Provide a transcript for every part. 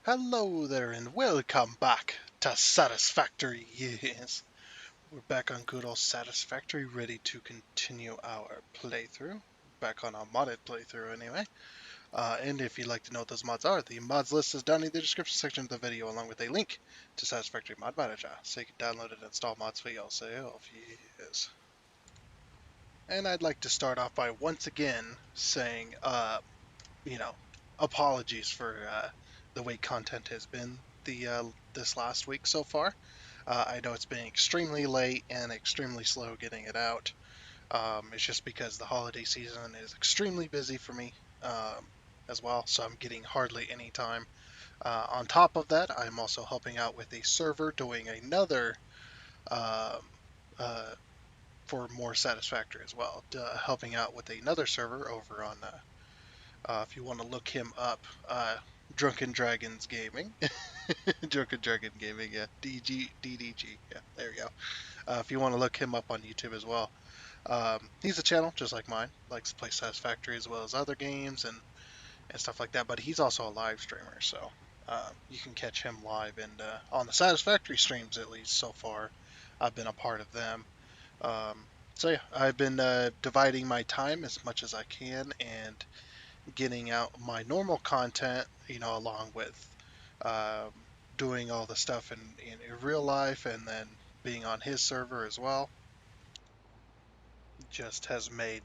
Hello there and welcome back to Satisfactory. Yes, we're back on good old Satisfactory, ready to continue our playthrough. Back on our modded playthrough anyway. And if you'd like to know what those mods are, the mods list is down in the description section of the video along with a link to Satisfactory Mod Manager so you can download and install mods for yourself. Yes. And I'd like to start off by once again saying, you know, apologies for the way content has been this last week so far. I know it's been extremely late and extremely slow getting it out. It's just because the holiday season is extremely busy for me as well, so I'm getting hardly any time. On top of that, I'm also helping out with a server doing another um, uh, for more satisfactory as well, helping out with another server over on if you want to look him up, Drunken Dragons Gaming. Drunken Dragon Gaming, yeah. DDG, yeah, there you go. If you want to look him up on YouTube as well. He's a channel just like mine, likes to play Satisfactory as well as other games and stuff like that, but he's also a live streamer, so you can catch him live and on the Satisfactory streams at least so far. I've been a part of them. Um, so yeah, I've been dividing my time as much as I can and getting out my normal content, along with um, doing all the stuff in real life and then being on his server as well, just has made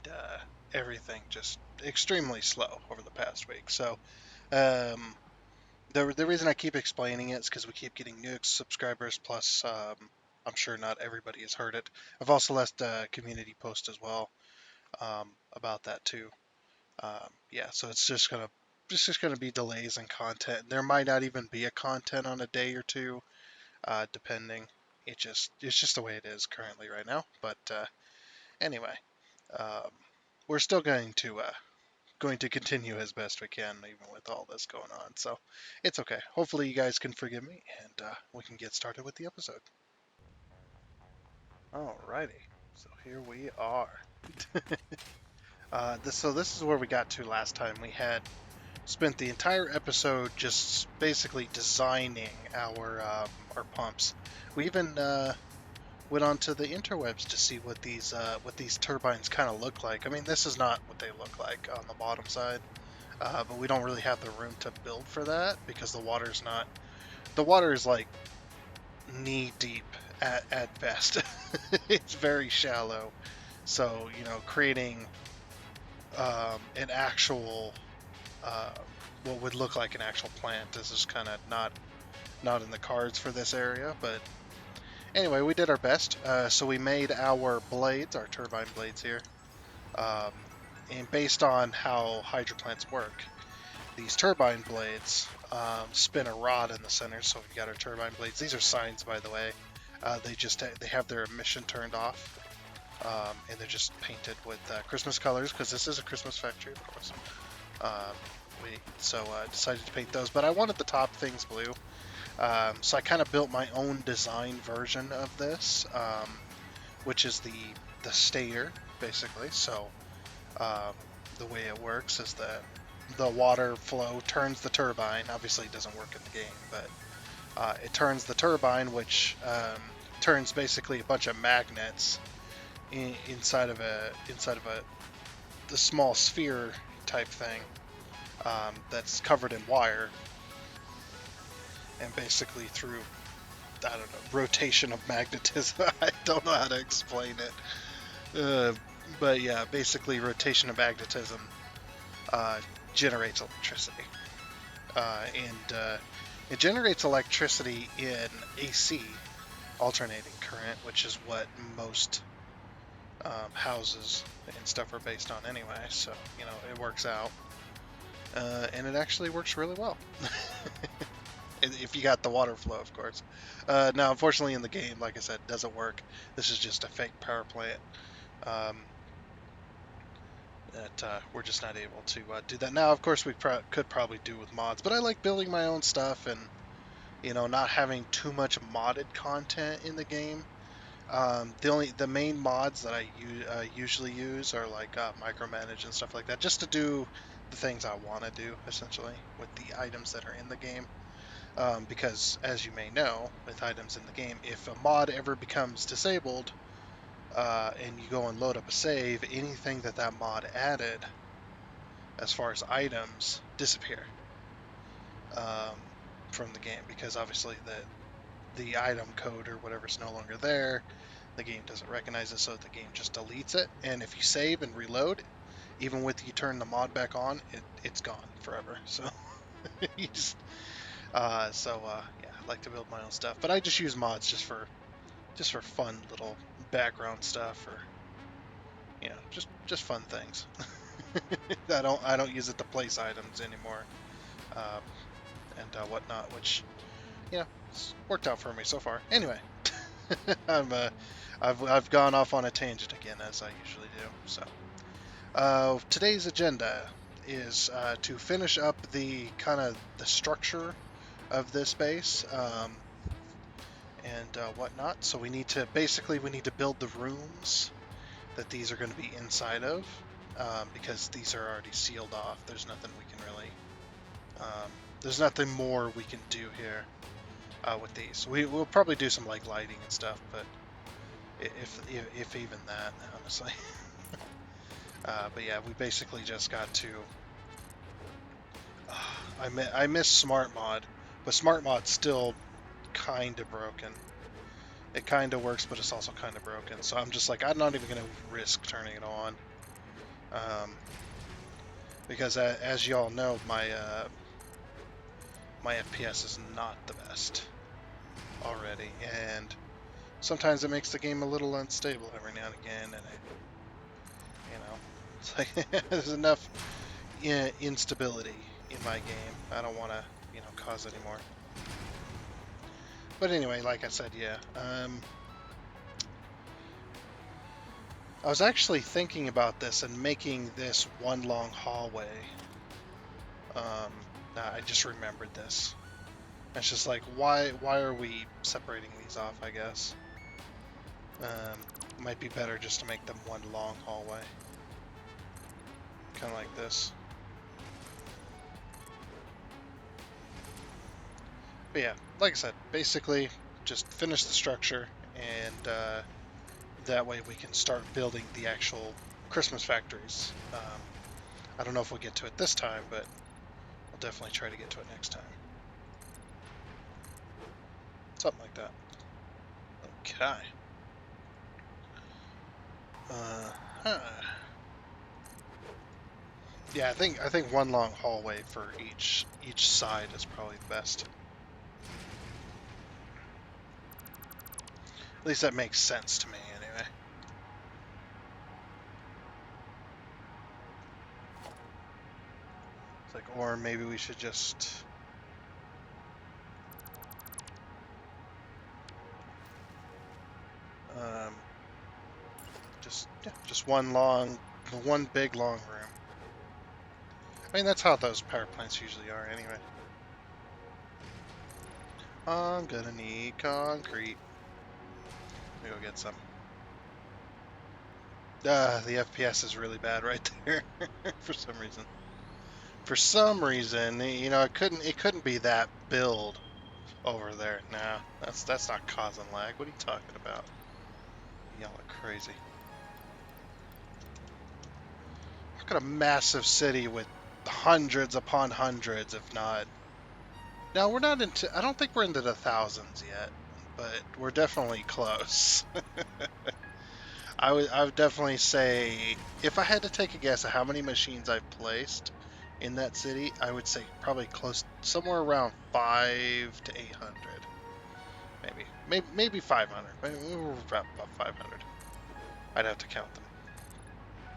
everything just extremely slow over the past week. So um, the reason I keep explaining it is because we keep getting new subscribers. Plus, I'm sure not everybody has heard it. I've also left a community post as well about that too. Yeah, so it's just gonna be delays in content. There might not even be a content on a day or two, depending. It's just the way it is currently right now. But anyway, um, we're still going to continue as best we can, even with all this going on. So it's okay. Hopefully, you guys can forgive me, and we can get started with the episode. Alrighty, so here we are. So this is where we got to last time. We had spent the entire episode just basically designing our pumps. We even went onto the interwebs to see what these turbines kind of look like. I mean, this is not what they look like on the bottom side, but we don't really have the room to build for that because the water is like knee deep at best. It's very shallow, so creating an actual uh, what would look like an actual plant is just kind of not in the cards for this area. But anyway, we did our best. So we made our blades, our turbine blades here, um, and based on how hydroplants work, these turbine blades spin a rod in the center. So we got our turbine blades. These are signs, by the way. They have their emission turned off, and they're just painted with Christmas colors because this is a Christmas factory, of course. Um, we decided to paint those, but I wanted the top things blue. So I kind of built my own design version of this, which is the stayer basically. So um, the way it works is that the water flow turns the turbine. Obviously, it doesn't work in the game, but it turns the turbine, which turns basically a bunch of magnets inside of a the small sphere type thing that's covered in wire, and basically through I don't know rotation of magnetism. I don't know how to explain it, but yeah, basically rotation of magnetism uh, generates electricity, and it generates electricity in AC, alternating current, which is what most houses and stuff are based on anyway. So it works out, and it actually works really well. If you got the water flow, of course. Now, unfortunately, in the game, like I said, it doesn't work. This is just a fake power plant um, that we're just not able to do that. Now, of course, we could probably do with mods, but I like building my own stuff and not having too much modded content in the game. The main mods that I usually use are like micromanage and stuff like that, just to do the things I want to do essentially with the items that are in the game. because as you may know, with items in the game, if a mod ever becomes disabled, and you go and load up a save, anything that mod added, as far as items, disappear from the game, because obviously the item code or whatever's no longer there. The game doesn't recognize it, so the game just deletes it. And if you save and reload, even with you turn the mod back on, it's gone forever. So you just yeah, I like to build my own stuff, but I just use mods just for fun little background stuff, or just fun things. I don't use it to place items anymore, uh, and whatnot, which it's worked out for me so far. Anyway, I've gone off on a tangent again, as I usually do. So today's agenda is to finish up the kind of the structure of this base, and whatnot. So we need to build the rooms that these are going to be inside of, because these are already sealed off. There's nothing we can really, there's nothing more we can do here with these. We'll probably do some like lighting and stuff, but if even that, honestly. But yeah, we basically just got to. I miss Smart Mod, but Smart Mod's still kind of broken. It kind of works, but it's also kind of broken. So I'm just like, I'm not even going to risk turning it on, because as y'all know, my FPS is not the best already, and sometimes it makes the game a little unstable every now and again, and it's like there's enough instability in my game. I don't want to cause any more. But anyway, like I said, yeah. I was actually thinking about this and making this one long hallway. I just remembered this. It's just like, why are we separating these off, I guess? Might be better just to make them one long hallway. Kind of like this. But yeah, like I said, basically just finish the structure, and that way we can start building the actual Christmas factories. I don't know if we'll get to it this time, but we'll definitely try to get to it next time. Something like that. Okay. Yeah, I think one long hallway for each side is probably the best. At least that makes sense to me, anyway. It's like, or maybe we should just... just one big long room. I mean, that's how those power plants usually are, anyway. I'm gonna need concrete. Let me go get some. The FPS is really bad right there for some reason. For some reason, it couldn't be that build over there. Nah, that's not causing lag. What are you talking about? Y'all are crazy. Look at a massive city with hundreds upon hundreds, if not. Now we're not into. I don't think we're into the thousands yet, but we're definitely close. I would definitely say, if I had to take a guess at how many machines I've placed in that city, I would say probably close, somewhere around 500 to 800, maybe 500. Maybe we're about 500. I'd have to count them.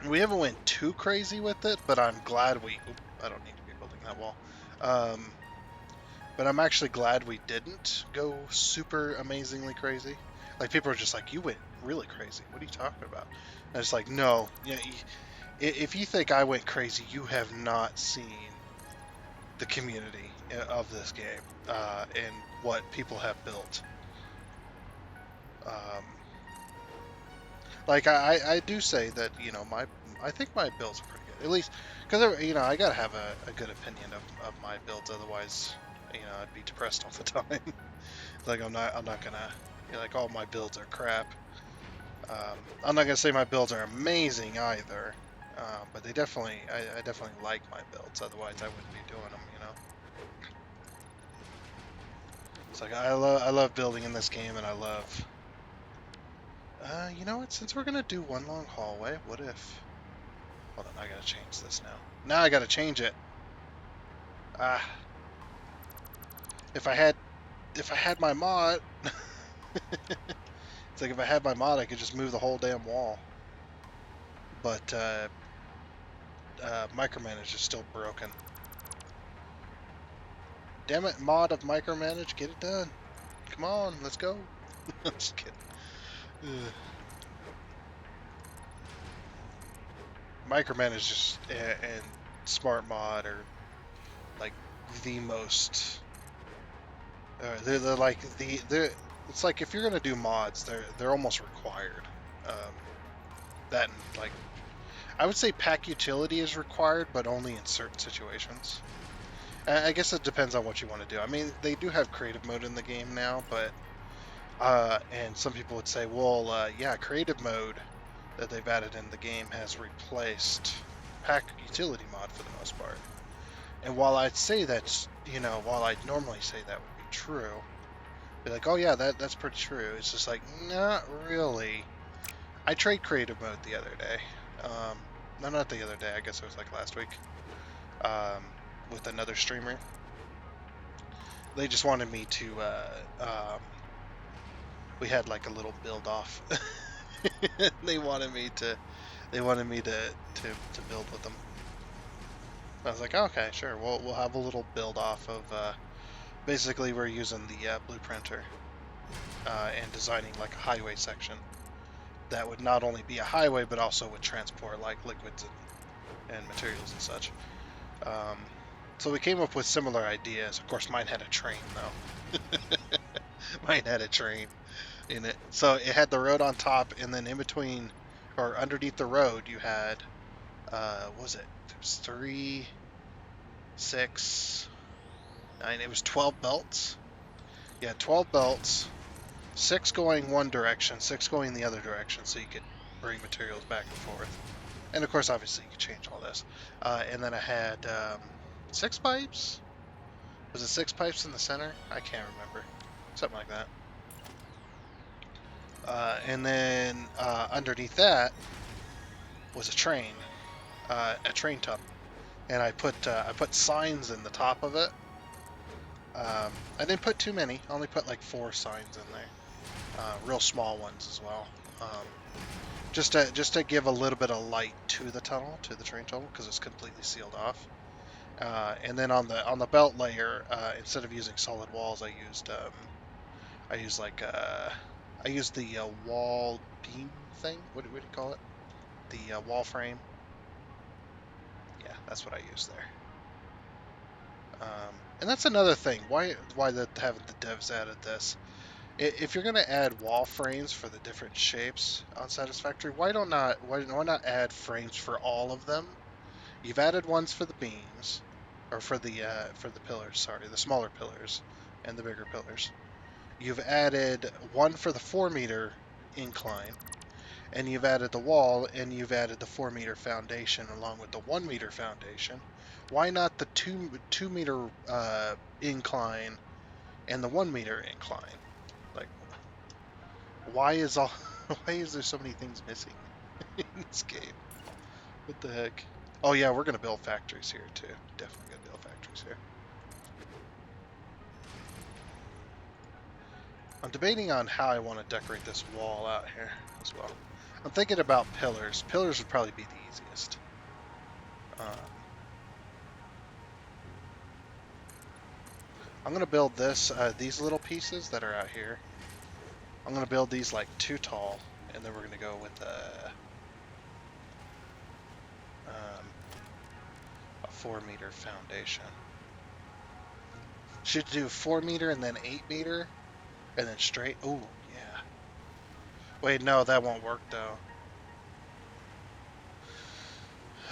We haven't went too crazy with it, but I'm glad we. I don't need to be building that wall. But I'm actually glad we didn't go super amazingly crazy. Like, people are just like, you went really crazy. What are you talking about? And it's like, no. If you think I went crazy, you have not seen the community of this game and what people have built. Like, I do say that, I think my builds are pretty good. At least, because, I gotta have a good opinion of my builds. Otherwise, I'd be depressed all the time. Like I'm not gonna be like, oh, my builds are crap. I'm not gonna say my builds are amazing either, but I definitely like my builds. Otherwise, I wouldn't be doing them. It's like I love building in this game, and I love. You know what? Since we're gonna do one long hallway, what if? Hold on, I gotta change this now. Now I gotta change it. Ah, if I had my mod, it's like if I had my mod, I could just move the whole damn wall. But micromanage is still broken. Damn it, mod of micromanage, get it done. Come on, let's go. I'm just kidding. Ugh. Micromanage just and smart mod are like the most. They're like they're. It's like if you're gonna do mods, they're almost required. Um, that and like I would say pack utility is required, but only in certain situations. I guess it depends on what you want to do. I mean, they do have creative mode in the game now, but and some people would say, well, yeah, creative mode that they've added in the game has replaced pack utility mod for the most part. And while I'd say that's, while I'd normally say that would be true, be like, oh yeah, that's pretty true. It's just like, not really. I tried creative mode the other day. No, not the other day. I guess it was like last week. With another streamer. They just wanted me to. We had like a little build off. They wanted me to. They wanted me to build with them. I was like, okay, sure. We'll have a little build off of. Basically, we're using the blueprinter and designing like a highway section that would not only be a highway but also would transport like liquids and materials and such. So we came up with similar ideas. Of course, mine had a train though. Mine had a train in it, so it had the road on top, and then in between or underneath the road, you had what was it? There's 3, 6, 9. It was 12 belts. Yeah, 12 belts. 6 going one direction, 6 going the other direction, so you could bring materials back and forth. And of course, obviously, you could change all this. And then I had 6 pipes. Was it 6 pipes in the center? I can't remember. Something like that. And then underneath that was a train top, and I put signs in the top of it. I didn't put too many. I only put like 4 signs in there, real small ones as well, just to give a little bit of light to the tunnel, to the train tunnel, because it's completely sealed off. And then on the belt layer, instead of using solid walls, I used the wall beam thing. What do you call it? The wall frame. Yeah, that's what I used there. And that's another thing. Why haven't the devs added this? If you're gonna add wall frames for the different shapes on Satisfactory, why not add frames for all of them? You've added ones for the beams, or for the pillars. Sorry, the smaller pillars and the bigger pillars. You've added one for the 4-meter incline, and you've added the wall, and you've added the 4-meter foundation along with the 1-meter foundation. Why not the 2-meter incline and the 1-meter incline? Like, why is there so many things missing in this game? What the heck? Oh yeah, we're gonna build factories here too. Definitely gonna build factories here. I'm debating on how I want to decorate this wall out here as well. I'm thinking about pillars. Pillars would probably be the easiest. I'm gonna build these little pieces that are out here. I'm gonna build these like 2 tall, and then we're gonna go with a 4-meter foundation. Should do 4-meter and then 8-meter, and then straight. Oh yeah. Wait, no, that won't work though.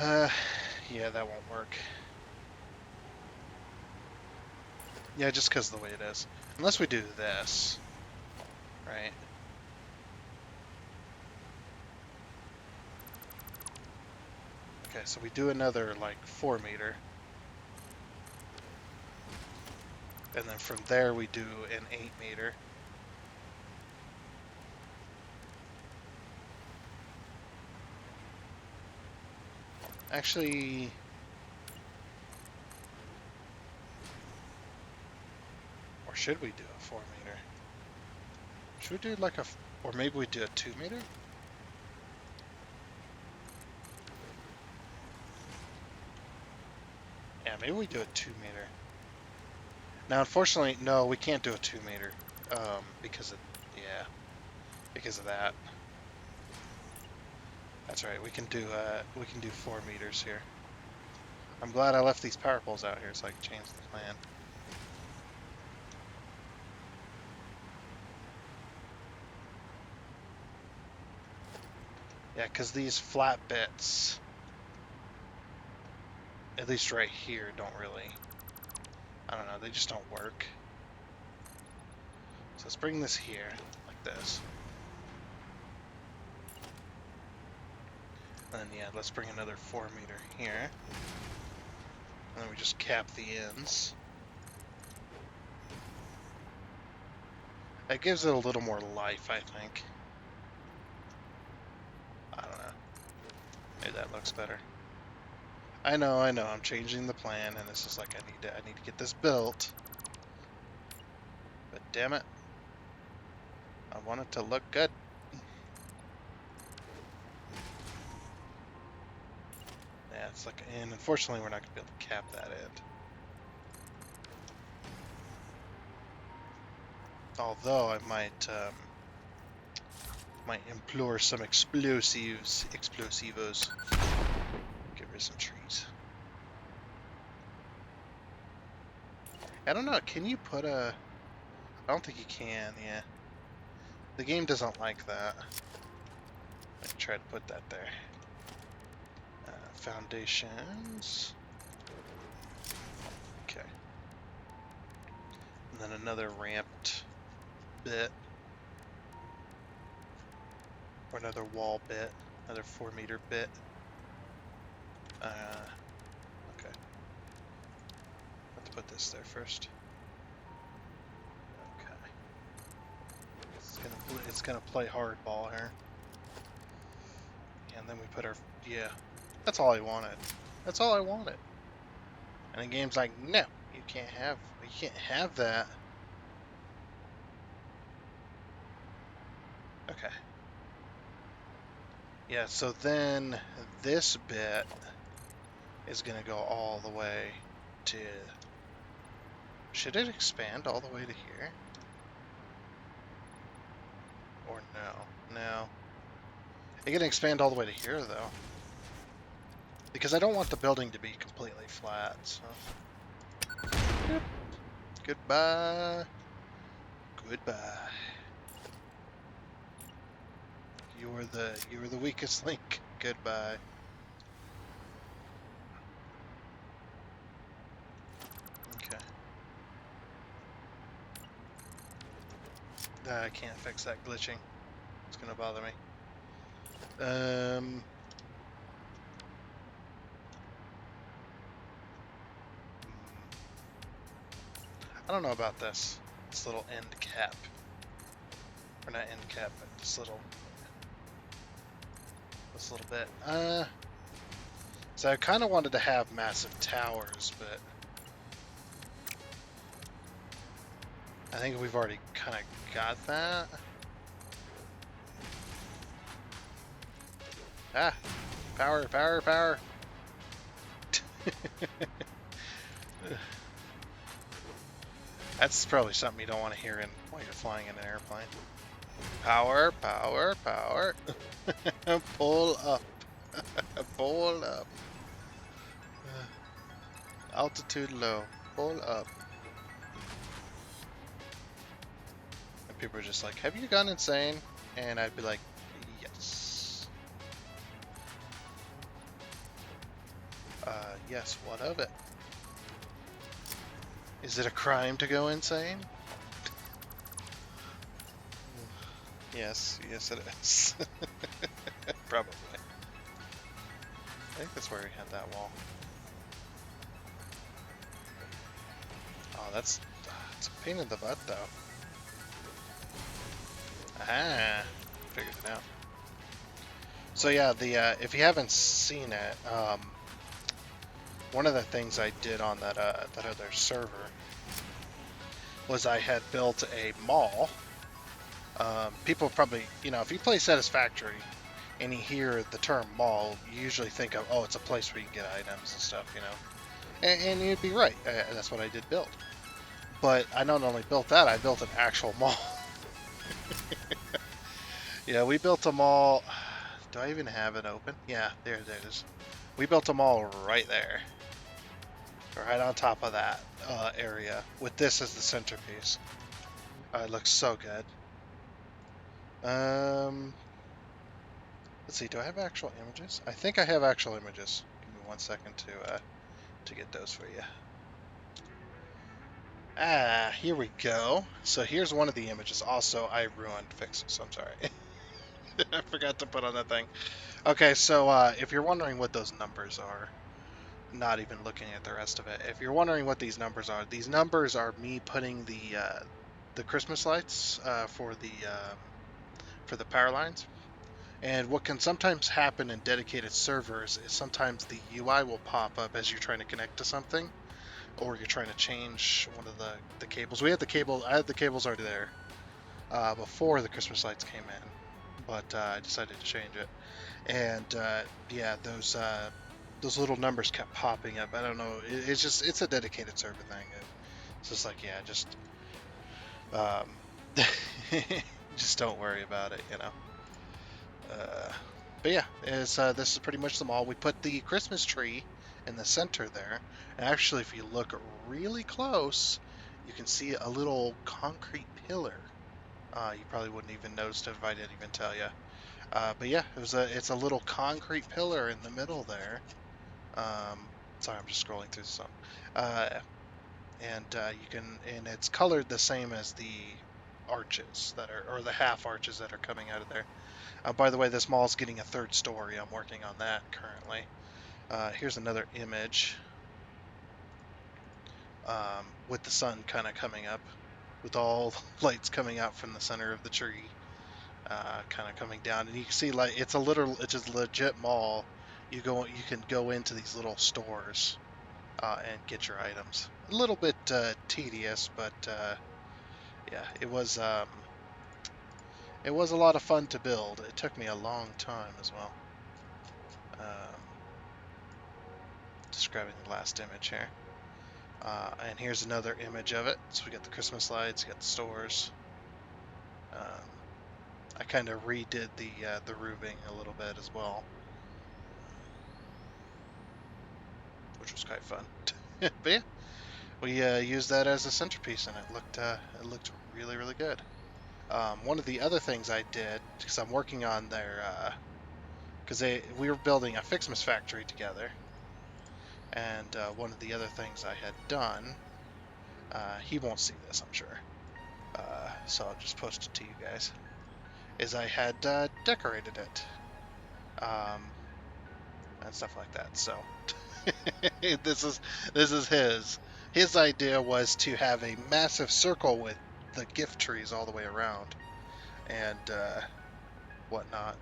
Yeah, that won't work. Yeah, just because of the way it is. Unless we do this, right? Okay, so we do another, like, 4 meter. And then from there we do an 8 meter. Actually, or should we do a 4 meter? Should we do like a, or maybe we do a 2 meter? Yeah, maybe we do a 2 meter. Now, unfortunately, no, we can't do a 2 meter, because of, yeah, because of that. That's right. We can do 4 meters here. I'm glad I left these power poles out here so I can change the plan. Yeah, because these flat bits, at least right here, don't really, I don't know, they just don't work. So let's bring this here, like this. And then, yeah, let's bring another 4 meter here. And then we just cap the ends. That gives it a little more life, I think. I don't know. Maybe that looks better. I know, I'm changing the plan, and this is like, I need to get this built. But damn it. I want it to look good. Yeah, it's like, and unfortunately we're not going to be able to cap that end. Although I might implore some explosivos. Get rid of some trees. I don't know, can you put a... I don't think you can, yeah. The game doesn't like that. I can try to put that there. Foundations. Okay. And then another ramped bit. Or another wall bit. Another 4 meter bit. Okay. Let's put this there first. Okay. It's gonna play hardball here. And then we put our, yeah. That's all I wanted. That's all I wanted. And the game's like, no, you can't have that. Okay. Yeah, so then this bit is gonna go all the way to, should it expand all the way to here? Or no? No. It can expand all the way to here though. Because I don't want the building to be completely flat, so. Yep. Goodbye. Goodbye. You were the weakest link. Goodbye. Okay. I can't fix that glitching. It's gonna bother me. I don't know about this. This little end cap. Or not end cap, but this little bit. So I kind of wanted to have massive towers, but I think we've already kind of got that. Ah, power, power, power. That's probably something you don't want to hear while you're flying in an airplane. Power, power, power. Pull up. Pull up. Altitude low. Pull up. And people are just like, have you gone insane? And I'd be like, yes. Yes, what of it? Is it a crime to go insane? Yes, yes it is. Probably. I think that's where we had that wall. Oh, it's a pain in the butt though. Ah, figured it out. So yeah, if you haven't seen it, one of the things I did on that other server was I had built a mall. People probably, if you play Satisfactory and you hear the term mall, you usually think of, oh, it's a place where you can get items and stuff, And you'd be right. That's what I did build. But I not only built that, I built an actual mall. Yeah, we built a mall. Do I even have it open? Yeah, there it is. We built a mall right there. Right on top of that area. With this as the centerpiece. It looks so good. Let's see, do I have actual images? I think I have actual images. Give me 1 second to get those for you. Ah, here we go. So here's one of the images. Also, I ruined Ficsmas. I'm sorry. I forgot to put on that thing. Okay, so if you're wondering what those numbers are, not even looking at the rest of it. If you're wondering what these numbers are me putting the Christmas lights for the power lines. And what can sometimes happen in dedicated servers is sometimes the UI will pop up as you're trying to connect to something, or you're trying to change one of the cables. I had the cables already there before the Christmas lights came in, but I decided to change it. And yeah, those little numbers kept popping up. I don't know. It's a dedicated server thing. It's just like, yeah, um, just don't worry about it, But yeah, this is pretty much the mall. We put the Christmas tree in the center there. And actually, if you look really close, you can see a little concrete pillar. You probably wouldn't even notice if I didn't even tell you. But yeah, it's a little concrete pillar in the middle there. Sorry, I'm just scrolling through some. And it's colored the same as the arches or the half arches that are coming out of there. By the way, this mall is getting a third story. I'm working on that currently. Here's another image with the sun kind of coming up, with all the lights coming out from the center of the tree, kind of coming down, and you can see like it's just a legit mall. You can go into these little stores and get your items. A little bit tedious, but yeah, it was a lot of fun to build. It took me a long time as well. Describing the last image here. And here's another image of it. So we got the Christmas lights, you got the stores. I kind of redid the roofing a little bit as well, which was quite fun. But yeah, we used that as a centerpiece, and it looked really, really good. One of the other things I did, because I'm working on because we were building a Ficsmas factory together, and one of the other things I had done, he won't see this, I'm sure, so I'll just post it to you guys, is I had decorated it, and stuff like that. So this is his idea was to have a massive circle with the gift trees all the way around and whatnot.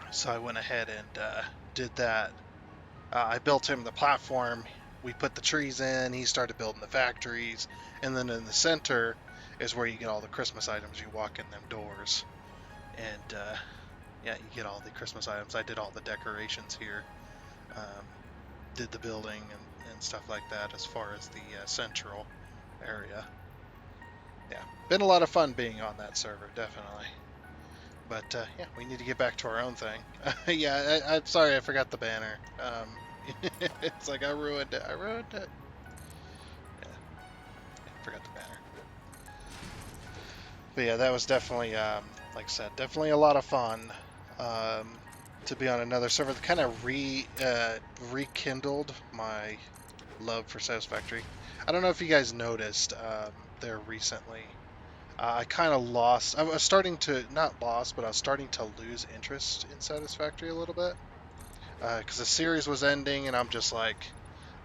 So I went ahead and did that. I built him the platform. We put the trees in. He started building the factories, and then in the center is where you get all the Christmas items. You walk in them doors, and yeah, you get all the Christmas items. I did all the decorations here. Did the building and stuff like that as far as the central area. Yeah, been a lot of fun being on that server, definitely. But yeah, we need to get back to our own thing. Yeah, I'm sorry, I forgot the banner. It's like I ruined it. Yeah, I forgot the banner. But yeah, that was definitely, like I said, definitely a lot of fun. To be on another server that kind of rekindled my love for Satisfactory. I don't know if you guys noticed there recently. I kind of lost. I was starting to not lost, but I was starting to lose interest in Satisfactory a little bit because the series was ending, and I'm just like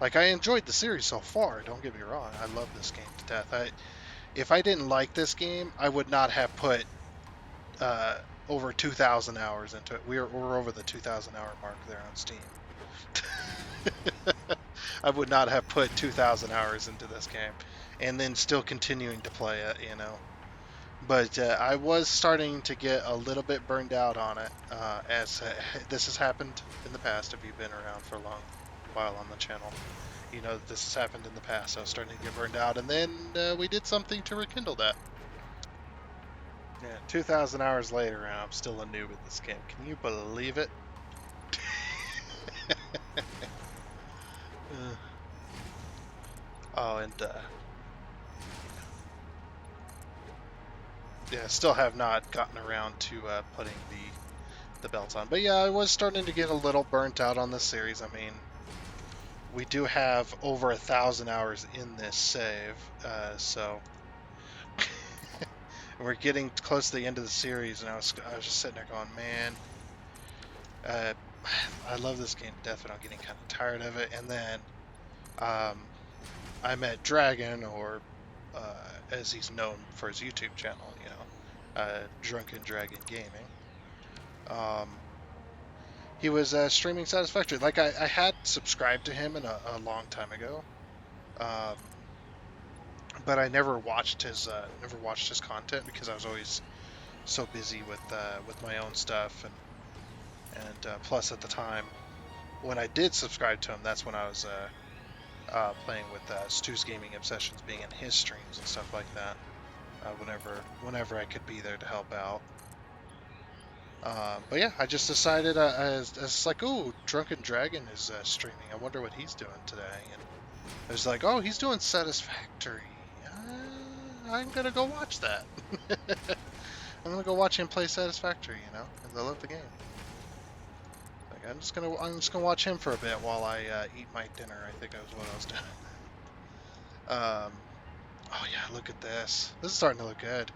I enjoyed the series so far. Don't get me wrong. I love this game to death. If I didn't like this game, I would not have put uh, over 2,000 hours into it. We're over the 2,000 hour mark there on Steam. I would not have put 2,000 hours into this game, and then still continuing to play it. But I was starting to get a little bit burned out on it, as this has happened in the past. If you've been around for a long while on the channel, you know that this has happened in the past. I was starting to get burned out, and then we did something to rekindle that. Yeah, 2,000 hours later, and I'm still a noob at this game. Can you believe it? Oh, and yeah, still have not gotten around to putting the belts on. But yeah, I was starting to get a little burnt out on this series. I mean, we do have over 1,000 hours in this save, so we're getting close to the end of the series, and I was just sitting there going, man, uh, I love this game to death, but I'm getting kind of tired of it. And then um, I met Dragon, or as he's known for his YouTube channel, Drunken Dragon Gaming. Um, he was streaming Satisfactory. Like I had subscribed to him a long time ago, um, but I never watched his content because I was always so busy with my own stuff, and plus at the time when I did subscribe to him, that's when I was playing with Stu's Gaming Obsessions, being in his streams and stuff like that. Whenever I could be there to help out. But yeah, I just decided I was like, oh, Drunken Dragon is streaming. I wonder what he's doing today. And I was like, oh, he's doing Satisfactory. I'm gonna go watch that. I'm gonna go watch him play Satisfactory, because I love the game. Like I'm just gonna watch him for a bit while I eat my dinner. I think that was what I was doing. Oh yeah, look at this. This is starting to look good.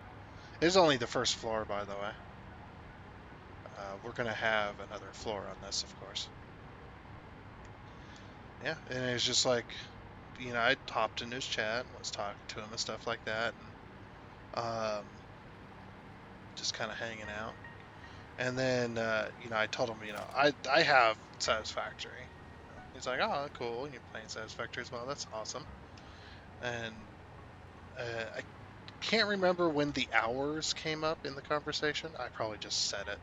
This is only the first floor, by the way. We're gonna have another floor on this, of course. Yeah, and it's just like, I hopped in his chat and was talking to him and stuff like that, and just kind of hanging out. And then, I told him, I have Satisfactory. He's like, oh, cool, you're playing Satisfactory as well. That's awesome. And I can't remember when the hours came up in the conversation. I probably just said it.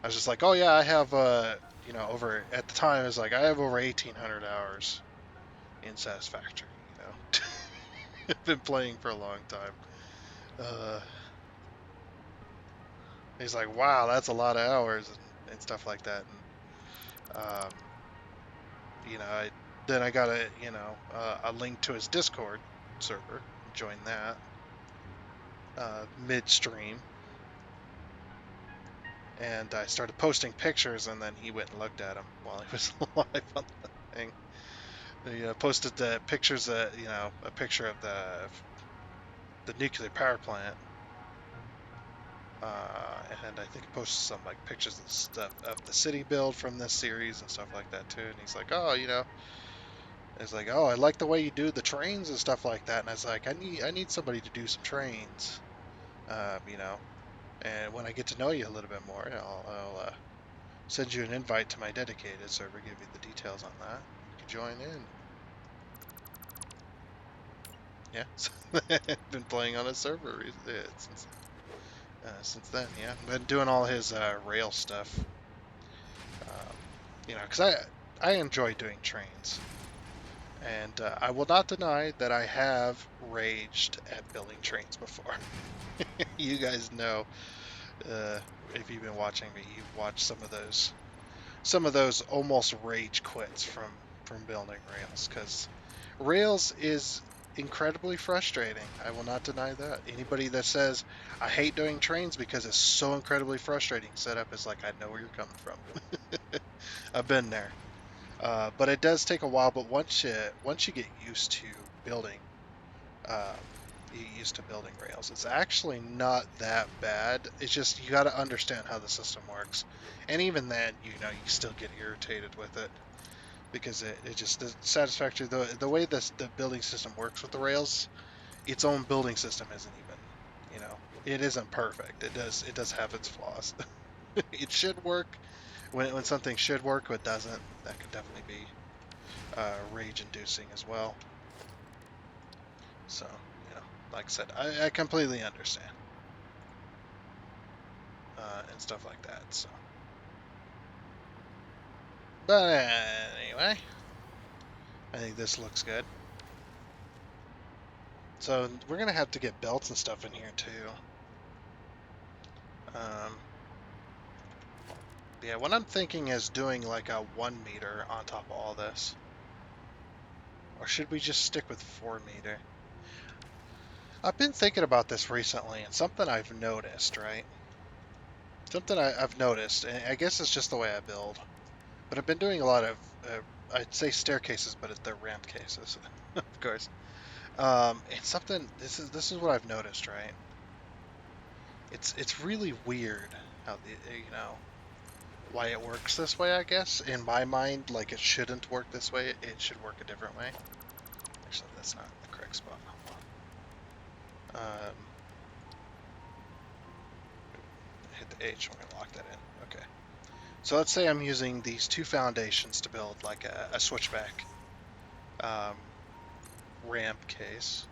I was just like, oh yeah, I have, over at the time, it was like I have over 1,800 hours in Satisfactory. I've been playing for a long time. Uh, he's like, wow, that's a lot of hours and stuff like that. And then I got a link to his Discord server. Joined that midstream, and I started posting pictures, and then he went and looked at them while he was live on the thing. He posted the pictures, a picture of the nuclear power plant, and I think he posted some like pictures of stuff of the city build from this series and stuff like that too. And he's like, oh, it's like, oh, I like the way you do the trains and stuff like that. And I was like, I need somebody to do some trains, you know. And when I get to know you a little bit more, I'll send you an invite to my dedicated server, give you the details on that. You can join in. Yeah, been playing on his server since then. Yeah, been doing all his rail stuff. Because I enjoy doing trains, and I will not deny that I have raged at building trains before. You guys know, if you've been watching me, you've watched some of those almost rage quits from building rails, because rails is incredibly frustrating. I will not deny that. Anybody that says I hate doing trains because it's so incredibly frustrating setup is like, I know where you're coming from. I've been there. But it does take a while. But once you get used to building, um, you get used to building Rails, it's actually not that bad. It's just you got to understand how the system works, and even then, you still get irritated with it because it just the Satisfactory the way the building system works with the Rails, its own building system isn't even, it isn't perfect. It does have its flaws. It should work when something should work but doesn't. That could definitely be rage inducing as well. So, like I said, I completely understand and stuff like that. So, but anyway, I think this looks good. So we're gonna have to get belts and stuff in here too. Um, yeah, what I'm thinking is doing like a 1 meter on top of all this. Or should we just stick with 4 meter? I've been thinking about this recently, and something I've noticed, right? Something I've noticed, and I guess it's just the way I build, but I've been doing a lot of, I'd say staircases, but they're ramp cases, of course. And something, this is what I've noticed, right? It's really weird how why it works this way, I guess. In my mind, like it shouldn't work this way. It should work a different way. Actually, that's not the correct spot. Hold on. Hit the H. We're gonna lock that in. Okay. So let's say I'm using these two foundations to build like a switchback um, ramp case,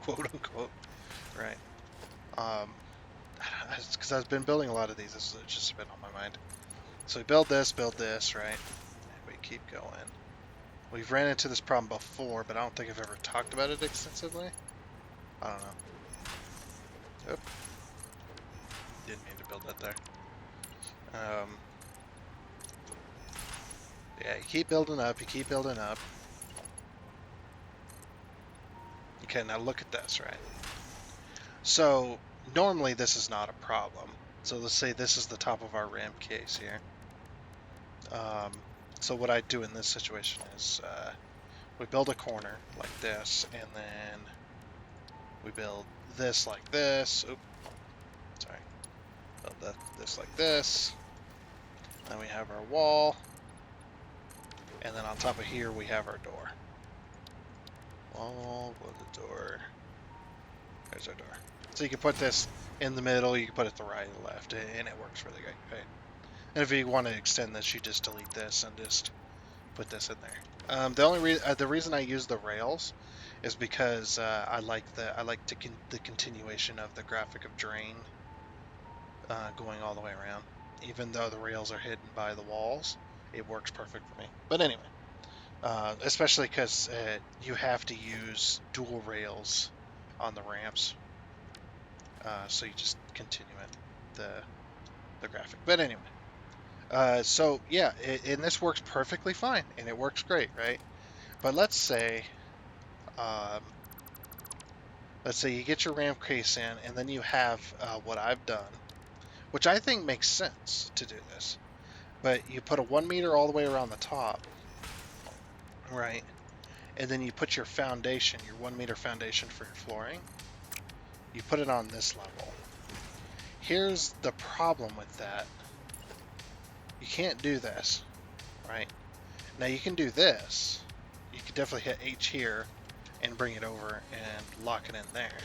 quote unquote, right? Because I've been building a lot of these. This has just been on my mind. So we build this, right? And we keep going. We've ran into this problem before, but I don't think I've ever talked about it extensively. I don't know. Oop. Didn't mean to build that there. Yeah, you keep building up, you keep building up. Okay, now look at this, right? So, normally this is not a problem. So let's say this is the top of our ramp case here. So what I do in this situation is we build a corner like this, and then we build this like this. Oop, sorry. Build this like this. Then we have our wall. And then on top of here we have our door. Wall with the door. There's our door. So you can put this in the middle, you can put it to the right and left, and it works really great, right? And if you want to extend this, you just delete this and just put this in there. The reason I use the rails is because I like the continuation of the graphic of drain going all the way around. Even though the rails are hidden by the walls, it works perfect for me. But anyway, especially because you have to use dual rails on the ramps, so you just continue it, the graphic. But anyway, so yeah, and this works perfectly fine, and it works great, right? But um, let's say you get your ramp case in, and then you have what I've done, which I think makes sense to do this. But you put a 1 meter all the way around the top, right? And then you put your foundation, your 1 meter foundation for your flooring. You put it on this level. Here's the problem with that. You can't do this, right? Now you can do this. You can definitely hit H here and bring it over and lock it in there,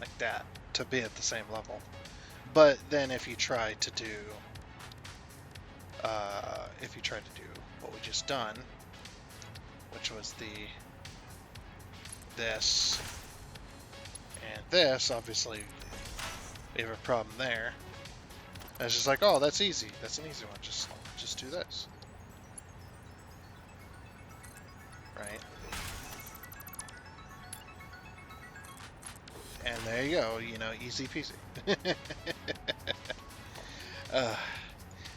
like that, to be at the same level. But then if you try to do what we just done, which was this and this, obviously we have a problem there. And it's just like, oh, that's easy. That's an easy one. Just do this, right? And there you go. Easy peasy.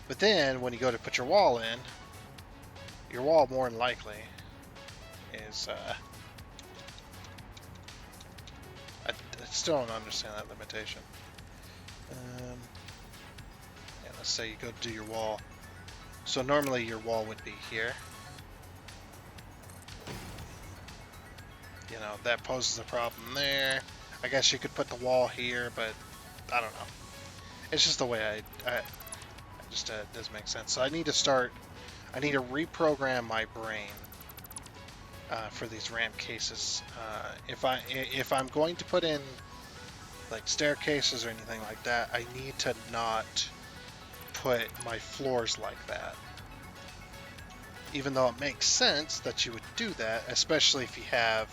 But then when you go to put your wall in, your wall more than likely is I still don't understand that limitation. Yeah, let's say you go to do your wall. So normally your wall would be here, that poses a problem there. I guess you could put the wall here, but I don't know. It's just the way I just it doesn't make sense. So I need to reprogram my brain for these ramp cases. If I'm going to put in like staircases or anything like that, I need to not put my floors like that. Even though it makes sense that you would do that, especially if you have,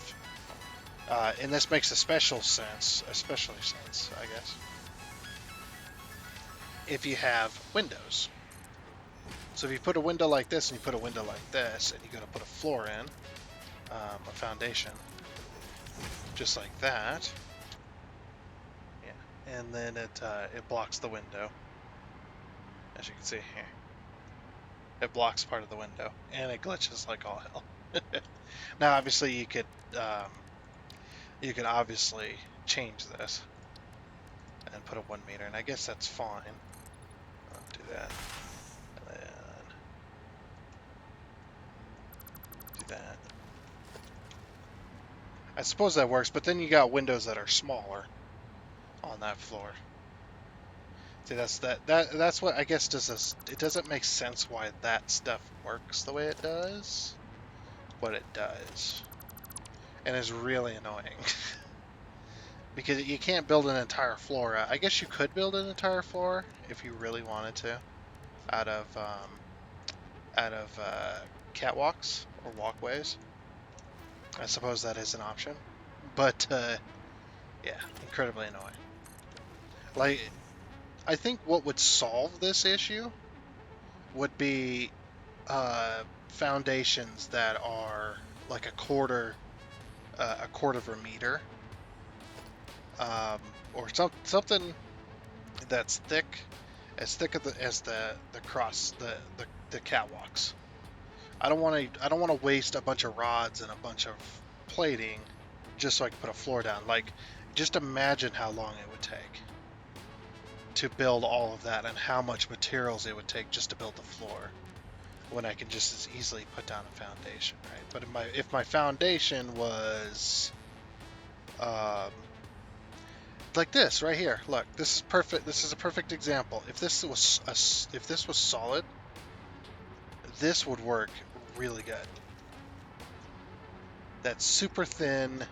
and this makes especially sense, I guess, if you have windows. So if you put a window like this and you put a window like this, and you're going to put a floor in, a foundation, just like that, yeah, and then it blocks the window, as you can see here. It blocks part of the window, and it glitches like all hell. Now, obviously, you could obviously change this and put a 1 meter, and I guess that's fine. I'll do that, and then do that. I suppose that works, but then you got windows that are smaller on that floor. See, that's what I guess does this. It doesn't make sense why that stuff works the way it does, but it does, and it's really annoying. Because you can't build an entire floor. I guess you could build an entire floor if you really wanted to, out of catwalks or walkways. I suppose that is an option, but yeah, incredibly annoying. Like, I think what would solve this issue would be foundations that are like a quarter of a meter, or something that's thick as the cross the catwalks. I don't want to waste a bunch of rods and a bunch of plating just so I can put a floor down. Like, just imagine how long it would take to build all of that and how much materials it would take just to build the floor, when I can just as easily put down a foundation, right? But if my foundation was like this right here, look, this is perfect. This is a perfect example. If this was solid, this would work really good. That super thin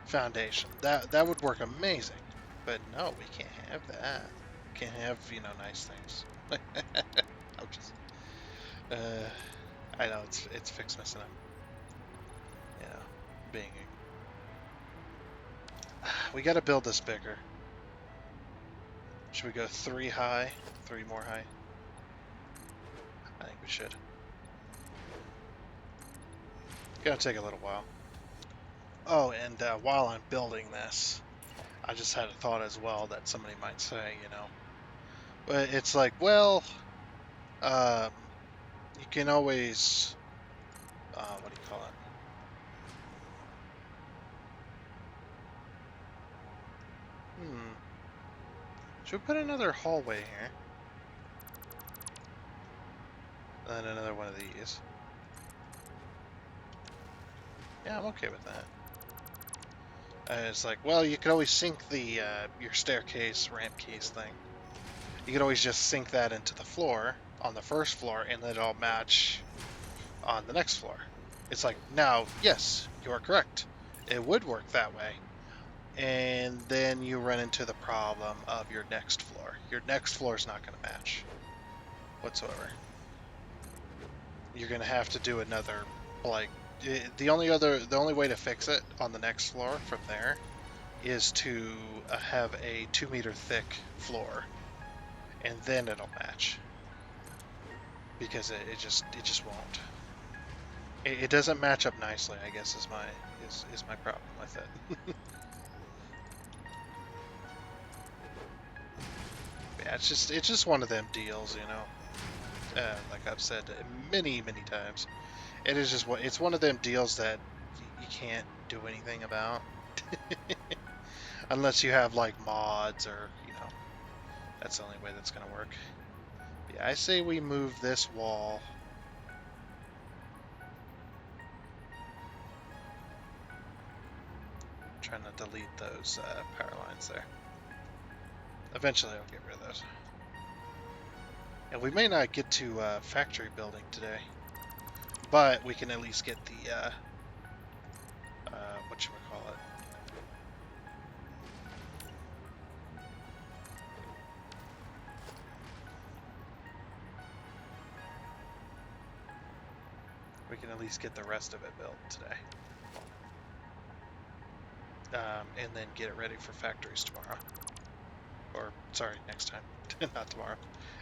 foundation, that would work amazing. But no, we can't have that. We can't have nice things. I'm just I know it's Ficsmas, and I'm being. We got to build this bigger. Should we go 3 high? 3 more high? I think we should. Gonna take a little while. Oh, and while I'm building this, I just had a thought as well that somebody might say, but it's like, well, you can always, what do you call it? Should we put another hallway here? And another one of these. Yeah, I'm okay with that. It's like, well, you could always sync the your staircase, ramp case thing. You could always just sync that into the floor on the first floor, and then it'll match on the next floor. It's like, now, yes, you are correct. It would work that way. And then you run into the problem of your next floor. Your next floor is not going to match whatsoever. You're going to have to do another, like, the only way to fix it on the next floor from there is to have a 2 meter thick floor, and then it'll match, because it just won't. It doesn't match up nicely, I guess, is my problem with it. Yeah, it's just one of them deals, like I've said many times. It is just it's one of them deals that you can't do anything about. Unless you have like mods, or that's the only way that's gonna work. Yeah, I say we move this wall delete those power lines there. Eventually I'll get rid of those. And we may not get to factory building today, but we can at least get the, whatchamacallit. We can at least get the rest of it built today. And then get it ready for factories tomorrow. Or, sorry, next time. Not tomorrow.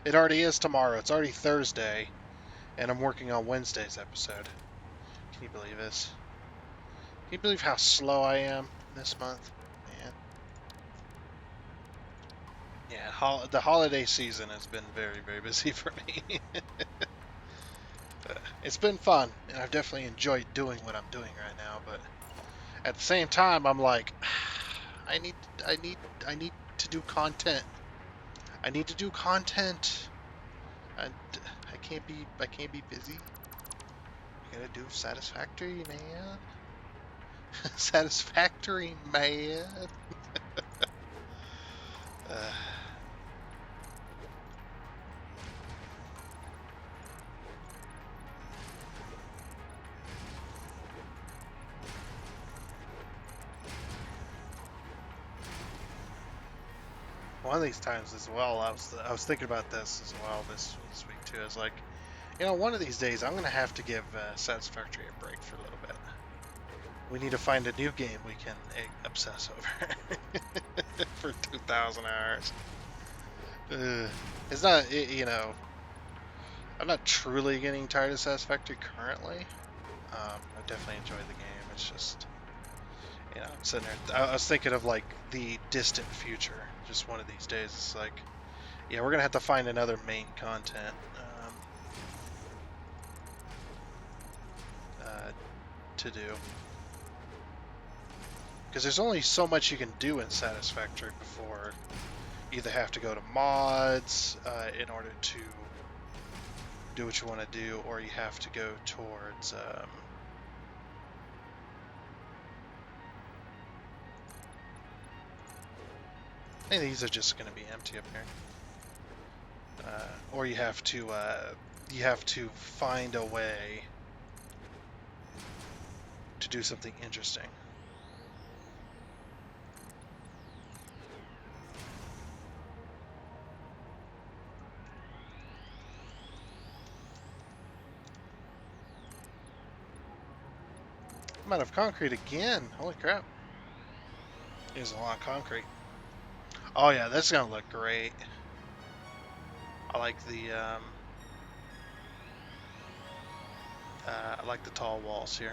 It already is tomorrow. It's already Thursday. And I'm working on Wednesday's episode. Can you believe this? Can you believe how slow I am this month? Man. Yeah, the holiday season has been very, very busy for me. It's been fun, and I've definitely enjoyed doing what I'm doing right now, but at the same time, I'm like, I need to do content. I need to do content. And I can't be busy. I gotta do Satisfactory, man. Satisfactory, man. uh, One of these times as well, I was thinking about this as well this week too. I was like, one of these days I'm gonna have to give Satisfactory a break for a little bit. We need to find a new game we can obsess over for 2,000 hours. It's not, I'm not truly getting tired of Satisfactory currently. I definitely enjoy the game. It's just, I'm sitting there. I was thinking of like the distant future. Just one of these days, it's like, yeah, we're gonna have to find another main content to do, because there's only so much you can do in Satisfactory before you either have to go to mods in order to do what you want to do, or you have to go towards I think these are just going to be empty up here. Or you have to find a way to do something interesting. I'm out of concrete again. Holy crap. There's a lot of concrete. Oh yeah, this is gonna look great. I like the tall walls here.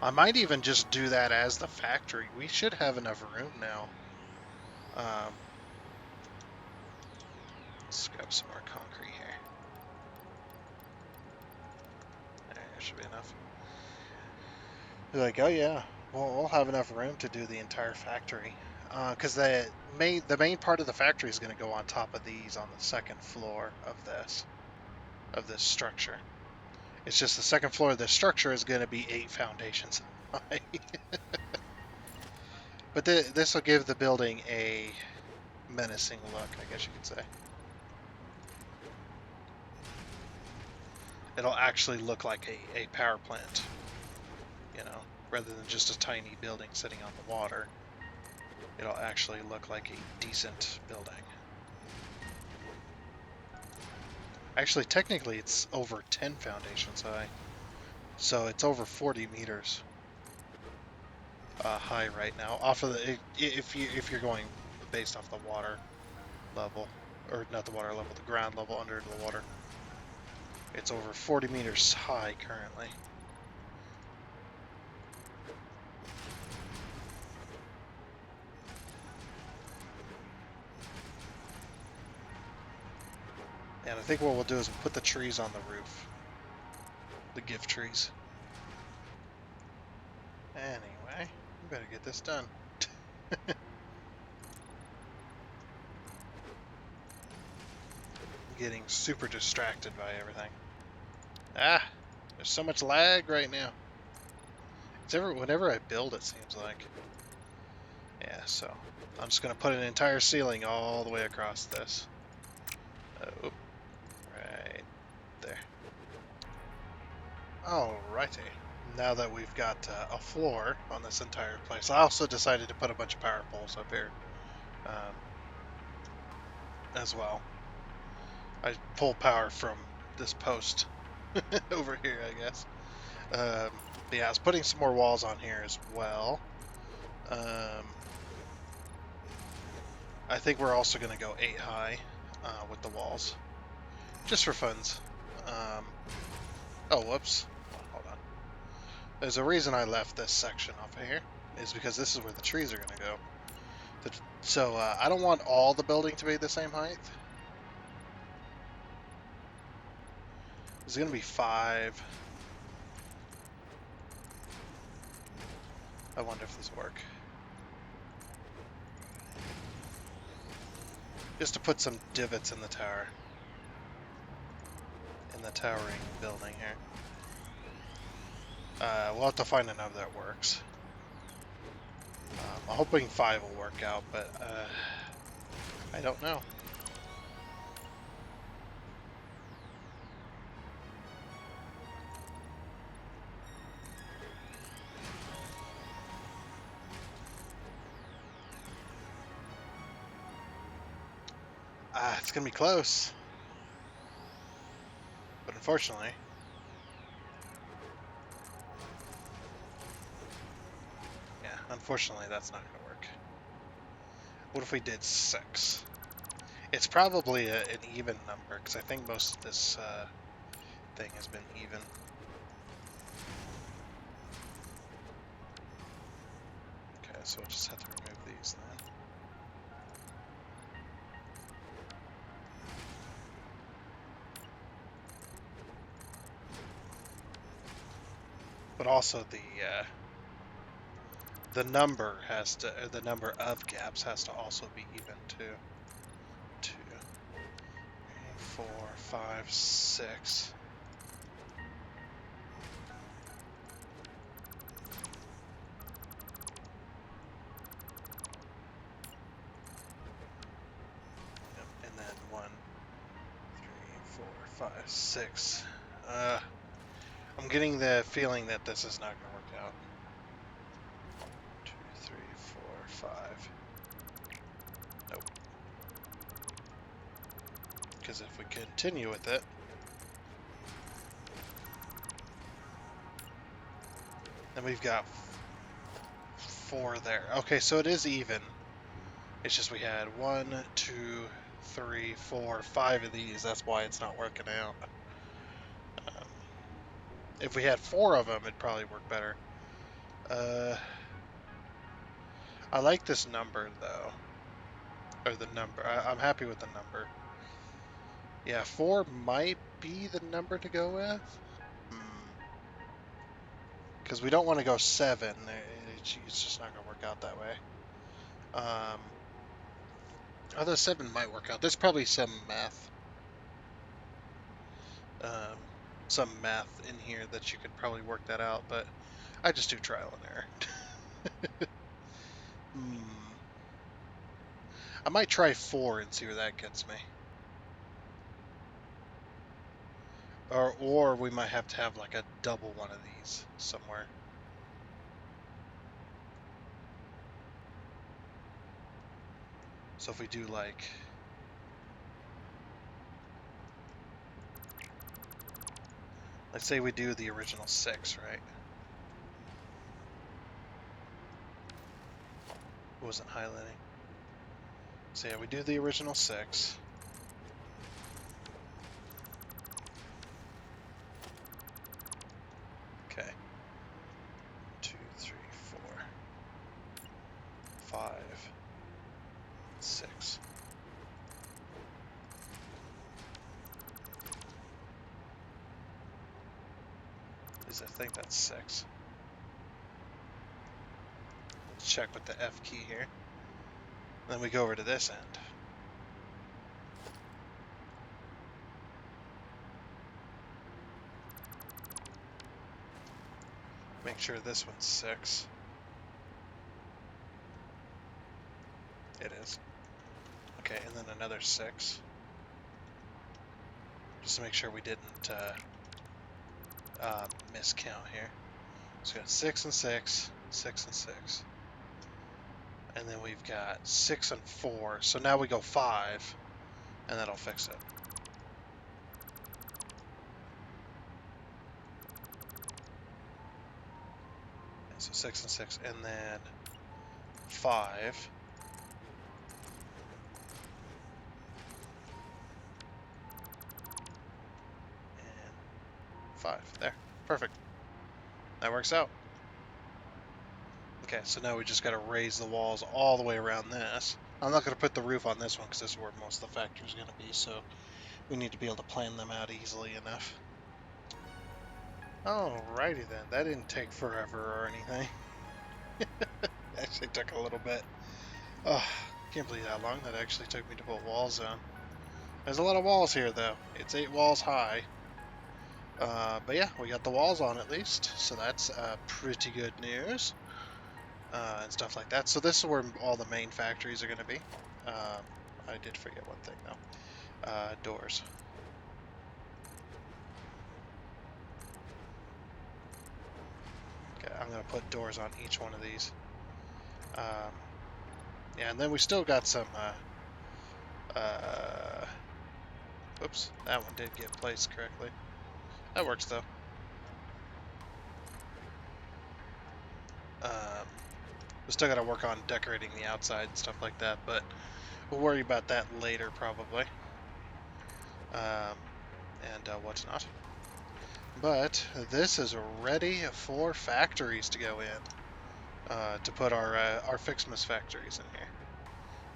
I might even just do that as the factory. We should have enough room now. Let's grab some more concrete here. There should be enough. They're like, oh yeah, we'll have enough room to do the entire factory. Because the main part of the factory is going to go on top of these on the second floor of this structure. It's just the second floor of this structure is going to be 8 foundations high. But this will give the building a menacing look, I guess you could say. It'll actually look like a power plant, rather than just a tiny building sitting on the water. It'll actually look like a decent building. Actually, technically, it's over 10 foundations high, so it's over 40 meters high right now. Off of the, if you're going based off the water level, or not the water level, the ground level under the water, it's over 40 meters high currently. And I think what we'll do is we'll put the trees on the roof. The gift trees. Anyway, we better get this done. I'm getting super distracted by everything. There's so much lag right now. It's whenever I build, it seems like. Yeah, so I'm just gonna put an entire ceiling all the way across this. Oh, right there. Alrighty. Now that we've got a floor on this entire place, I also decided to put a bunch of power poles up here um, as well. I pull power from this post over here, I guess. But yeah, I was putting some more walls on here as well. I think we're also going to go 8 high with the walls, just for funs. Oh, whoops. Hold on. There's a reason I left this section off here, is because this is where the trees are going to go. So I don't want all the building to be the same height. There's going to be 5. I wonder if this will work. Just to put some divots in the tower. In the towering building here. We'll have to find another that works. I'm hoping 5 will work out, but I don't know. It's gonna be close, but unfortunately, that's not gonna work. What if we did 6? It's probably an even number, because I think most of this thing has been even. Okay, so we'll just have to remove these then. But also the number has to, or the number of gaps has to also be even too. 2, 3, 4, 5, 6. Yep, and then 1, 3, 4, 5, 6. I'm getting the feeling that this is not going to work out. 1, 2, 3, 4, 5. Nope. Because if we continue with it, then we've got 4 there. Okay, so it is even. It's just we had 1, 2, 3, 4, 5 of these. That's why it's not working out. If we had 4 of them, it'd probably work better. I like this number though, or the number. I'm happy with the number. Yeah, 4 might be the number to go with. Because we don't want to go 7. It's just not going to work out that way. Although 7 might work out. There's probably some math. In here that you could probably work that out, but I just do trial and error. I might try 4 and see where that gets me. Or we might have to have like a double one of these somewhere. So if we do like... Let's say we do the original 6, right? It wasn't highlighting. So yeah, we do the original 6. Okay. 2, 3, 4, 5, 6. I think that's 6. Let's check with the F key here. Then we go over to this end. Make sure this one's 6. It is. Okay, and then another 6. Just to make sure we didn't miscount here. So we got 6 and 6, 6 and 6. And then we've got 6 and 4. So now we go 5, and that'll fix it. So 6 and 6, and then 5. And 5. There. Perfect. That works out. Okay, so now we just got to raise the walls all the way around this. I'm not going to put the roof on this one because this is where most of the factory is going to be, so we need to be able to plan them out easily enough. Alrighty then, that didn't take forever or anything. Actually took a little bit. Oh, can't believe how long that actually took me to put walls on. There's a lot of walls here though. It's 8 walls high. But yeah, we got the walls on at least, so that's pretty good news. And stuff like that. So this is where all the main factories are going to be. I did forget one thing though. Doors. Okay, I'm going to put doors on each one of these. Yeah, and then we still got some... oops, that one did get placed correctly. That works though. We still got to work on decorating the outside and stuff like that, but we'll worry about that later probably. And what's not. But this is ready for factories to go in. To put our Ficsmas factories in here.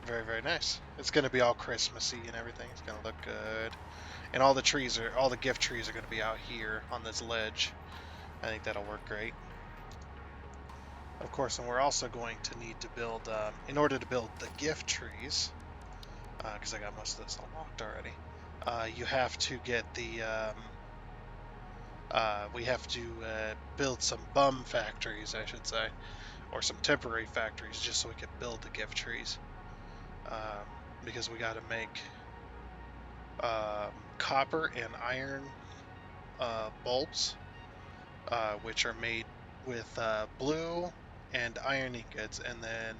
Very, very nice. It's going to be all Christmassy and everything. It's going to look good. And all the gift trees are going to be out here on this ledge. I think that'll work great. Of course, and we're also going to need to build, in order to build the gift trees, because I got most of this unlocked already, you have to get the, we have to build some bum factories, I should say, or some temporary factories, just so we can build the gift trees. Because we got to make copper and iron bulbs, which are made with blue and iron ingots, and then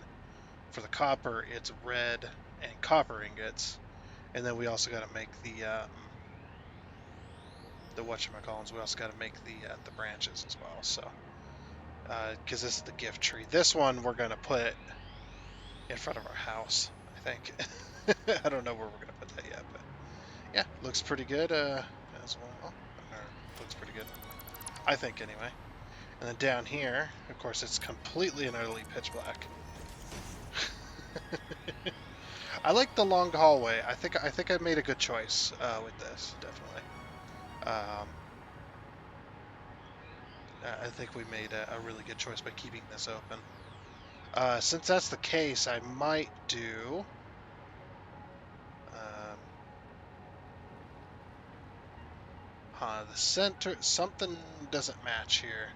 for the copper it's red and copper ingots, and then we also got to make the whatchamacallits, we also got to make the branches as well. So because this is the gift tree, this one we're gonna put in front of our house, I think. I don't know where we're gonna put that yet, but yeah, looks pretty good as well. Looks pretty good, I think, anyway. And then down here, of course, it's completely and utterly pitch black. I like the long hallway. I think I made a good choice with this, definitely. I think we made a really good choice by keeping this open. Since that's the case, I might do... the center... Something doesn't match here.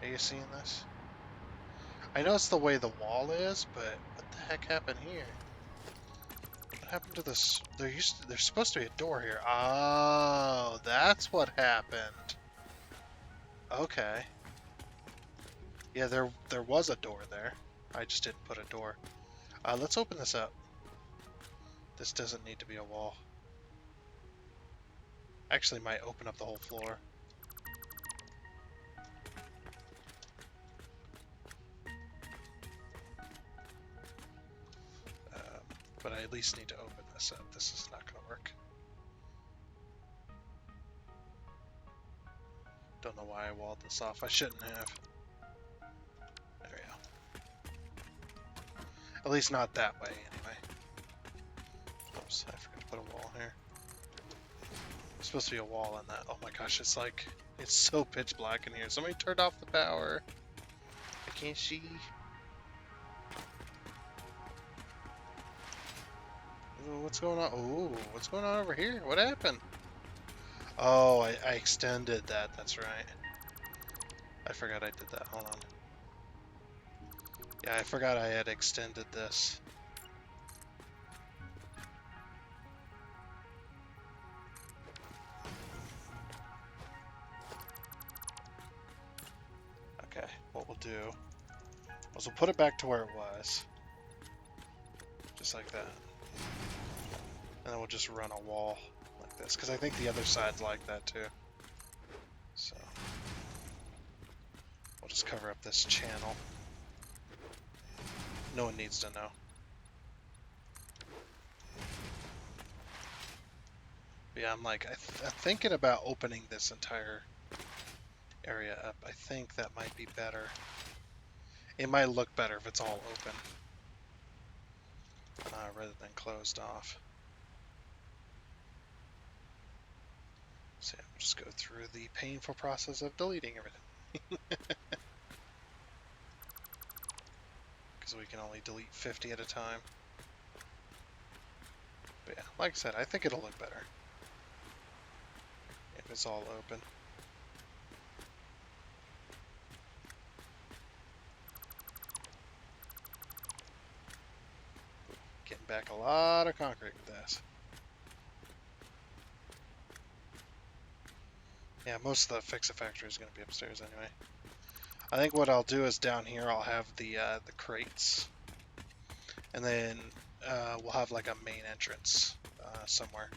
Are you seeing this? I know it's the way the wall is, but what the heck happened here? What happened to this? There's supposed to be a door here. Oh, that's what happened. Okay. Yeah, there was a door there. I just didn't put a door. Let's open this up. This doesn't need to be a wall. Actually, might open up the whole floor. But I at least need to open this up. This is not going to work. Don't know why I walled this off. I shouldn't have. There we go. At least not that way, anyway. Oops, I forgot to put a wall here. There's supposed to be a wall in that. Oh my gosh, it's so pitch black in here. Somebody turned off the power. I can't see. Ooh, what's going on? Ooh, what's going on over here? What happened? Oh, I extended that. That's right. I forgot I did that. Hold on. Yeah, I forgot I had extended this. Okay, what we'll do is we'll put it back to where it was. Just like that. And then we'll just run a wall like this, because I think the other side's like that too. So we'll just cover up this channel. No one needs to know. But yeah, I'm like, I'm thinking about opening this entire area up. I think that might be better. It might look better if it's all open rather than closed off. So yeah, we'll just go through the painful process of deleting everything. Because we can only delete 50 at a time. But yeah, like I said, I think it'll look better if it's all open. Getting back a lot of concrete with this. Yeah, most of the Fix-a-Factory is going to be upstairs anyway. I think what I'll do is down here I'll have the crates, and then we'll have like a main entrance somewhere.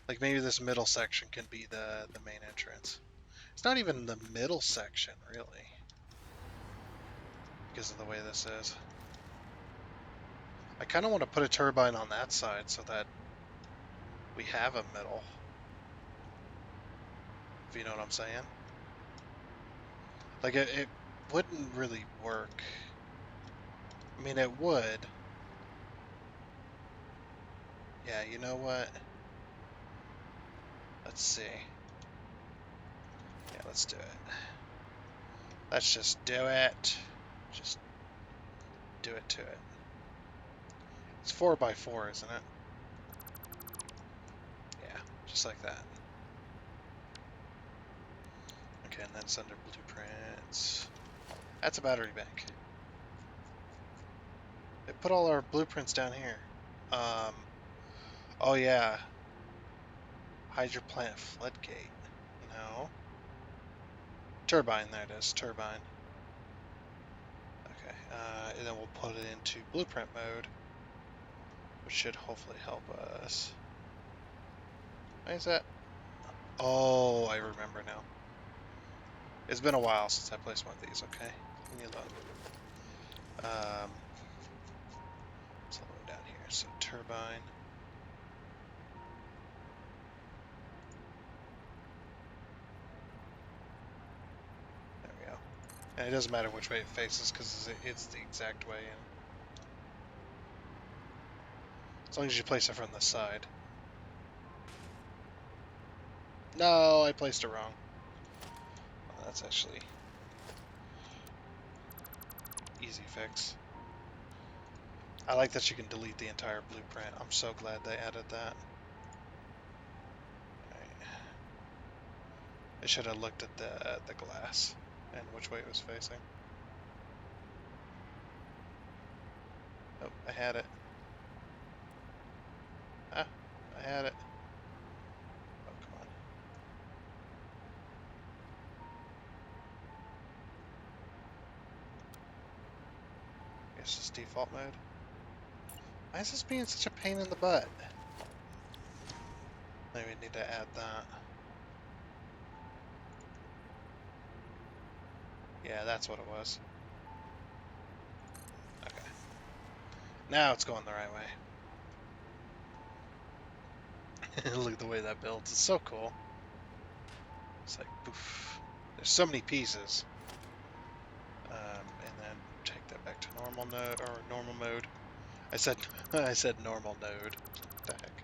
Like maybe this middle section can be the main entrance. It's not even the middle section really, because of the way this is. I kind of want to put a turbine on that side so that we have a middle. If you know what I'm saying. Like it wouldn't really work. I mean, it would. Yeah, you know what? Let's see. Yeah, let's do it. Let's just do it. Just do it to it. It's 4x4, isn't it? Yeah, just like that. Okay, and then it's under blueprints. That's a battery bank. They put all our blueprints down here. Oh yeah. Hydro plant floodgate. No. Turbine, there it is, turbine. Okay, and then we'll put it into blueprint mode, which should hopefully help us. Why is that? Oh, I remember now. It's been a while since I placed one of these, okay? Leave me alone. It's all the way down here, so turbine. There we go. And it doesn't matter which way it faces, because it's the exact way in. As long as you place it from the side. No, I placed it wrong. Oh, that's actually easy fix. I like that you can delete the entire blueprint. I'm so glad they added that. Right. I should have looked at the glass and which way it was facing. Oh, I had it. Ah, I had it. Oh, come on. I guess it's default mode. Why is this being such a pain in the butt? Maybe we need to add that. Yeah, that's what it was. Okay. Now it's going the right way. Look at the way that builds. It's so cool. It's like, poof. There's so many pieces. And then take that back to normal node or normal mode. I said normal node. What the heck?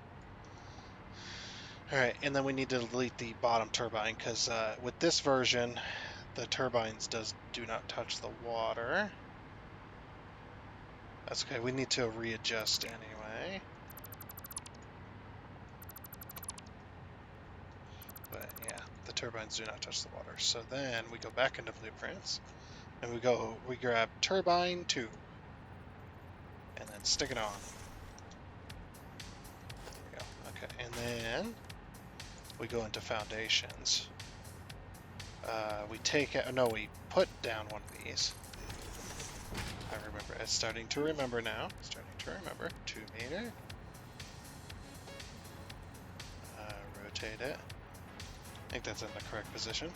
All right, and then we need to delete the bottom turbine because with this version, the turbines do not touch the water. That's okay. We need to readjust anyway. But yeah, the turbines do not touch the water. So then we go back into blueprints, and we grab turbine 2, and then stick it on. There we go. Okay, and then we go into foundations. We put down one of these. I remember. It's starting to remember now. 2 meter. Rotate it. I think that's in the correct position.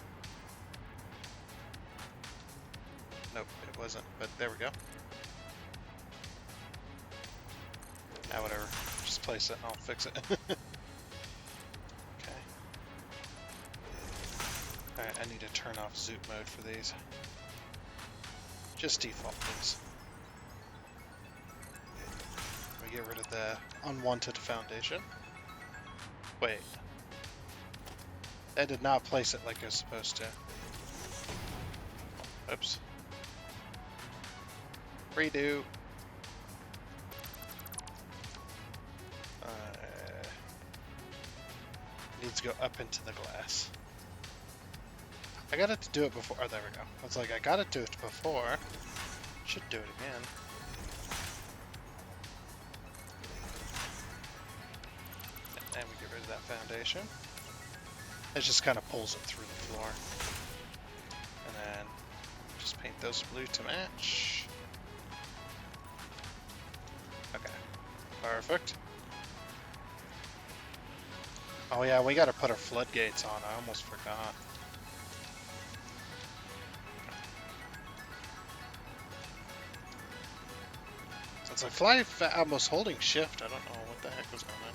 Nope, it wasn't, but there we go. Now whatever. Just place it and I'll fix it. Okay. Alright, I need to turn off zoot mode for these. Just default, please. We get rid of the unwanted foundation. Wait. I did not place it like I was supposed to. Oops. Redo. Needs to go up into the glass. I got it to do it before. Oh, there we go. I was like, I got it to do it before. Should do it again. And then we get rid of that foundation. It just kind of pulls it through the floor. And then just paint those blue to match. Okay. Perfect. Oh yeah, we gotta put our floodgates on. I almost forgot. Since I fly almost holding shift, I don't know what the heck was going on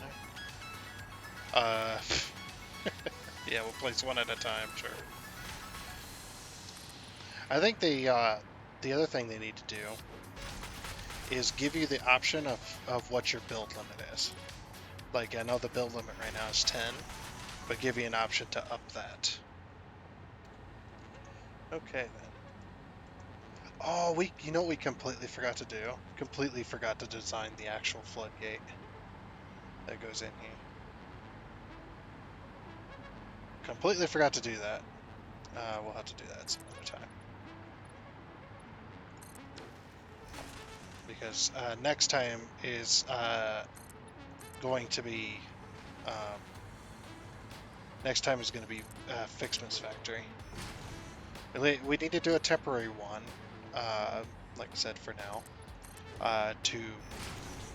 there. Yeah, we'll place one at a time, sure. I think the other thing they need to do is give you the option of what your build limit is. Like, I know the build limit right now is 10, but give you an option to up that. Okay, then. Oh, you know what we completely forgot to do? Completely forgot to design the actual floodgate that goes in here. Completely forgot to do that. We'll have to do that some other time. Because next time is going to be Ficsmas factory. We need to do a temporary one, like I said, for now, to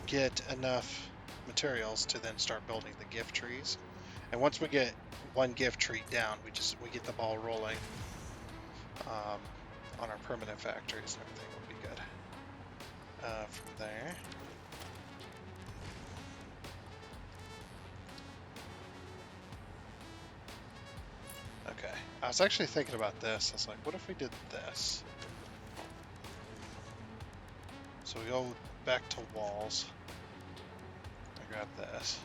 get enough materials to then start building the gift trees. And once we get one gift tree down, we get the ball rolling on our permanent factories, and everything will be good. From there. Okay, I was actually thinking about this. I was like, what if we did this? So we go back to walls. I grab this.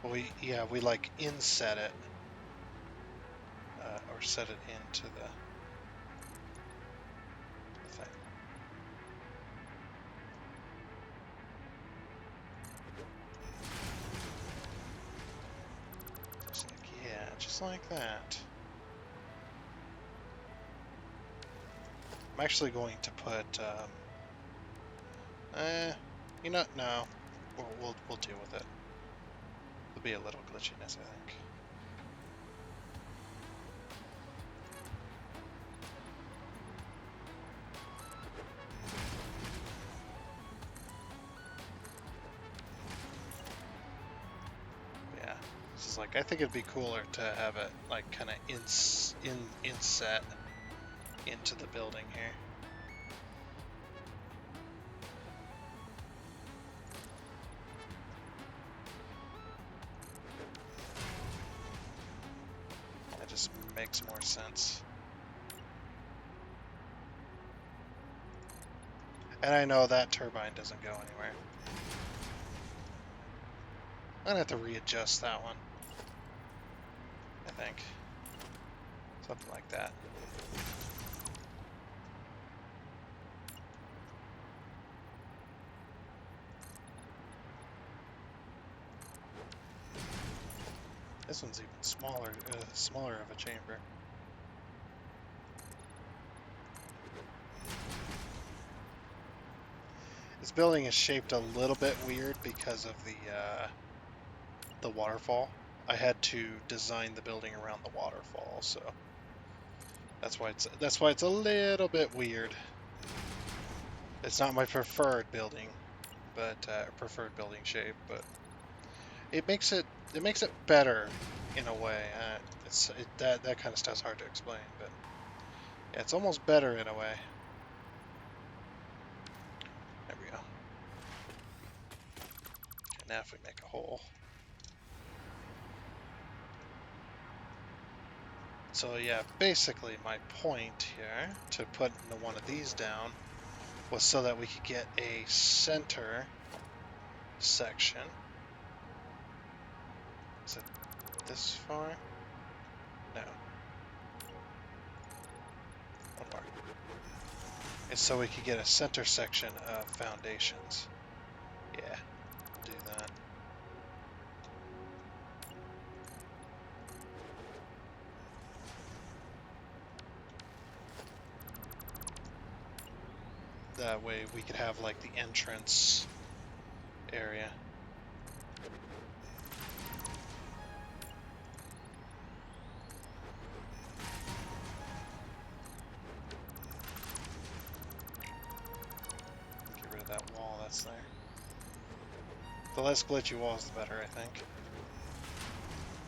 Well, we like inset it. Or set it into the thing. Just like, yeah, just like that. I'm actually going to put, you know, no, we'll deal with it. There'll be a little glitchiness, I think. Yeah, this is like, I think it'd be cooler to have it like kind of inset into the building here. That just makes more sense. And I know that turbine doesn't go anywhere. I'm gonna have to readjust that one, I think. Something like that. This one's even smaller of a chamber. This building is shaped a little bit weird because of the waterfall. I had to design the building around the waterfall, so that's why it's a little bit weird. It's not my preferred building, but preferred building shape, but it makes it better in a way. That kind of stuff's hard to explain, but yeah, it's almost better in a way. There we go. Okay, now if we make a hole. So yeah, basically my point here to put one of these down was so that we could get a center section. Is it this far? No. One more. It's so we could get a center section of foundations. Yeah, do that. That way we could have like the entrance area. Get rid of that wall that's there. The less glitchy walls, the better, I think.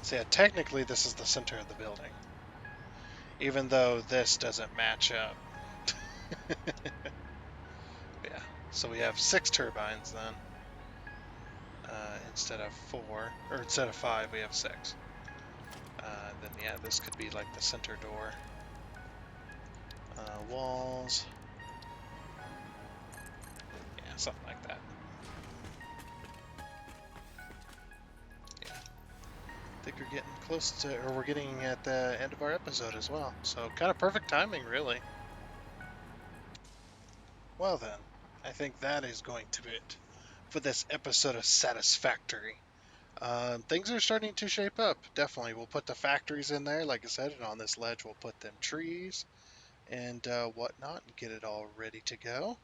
So yeah, technically this is the center of the building. Even though this doesn't match up. Yeah, so we have 6 turbines then. Instead of 4, or instead of 5, we have 6. Then yeah, this could be like the center door. Walls. Yeah, something like that. Yeah. I think we're getting close to, or we're getting at the end of our episode as well. So kind of perfect timing, really. Well then, I think that is going to be it for this episode of Satisfactory. Things are starting to shape up, definitely. We'll put the factories in there, like I said, and on this ledge we'll put them trees and whatnot and get it all ready to go.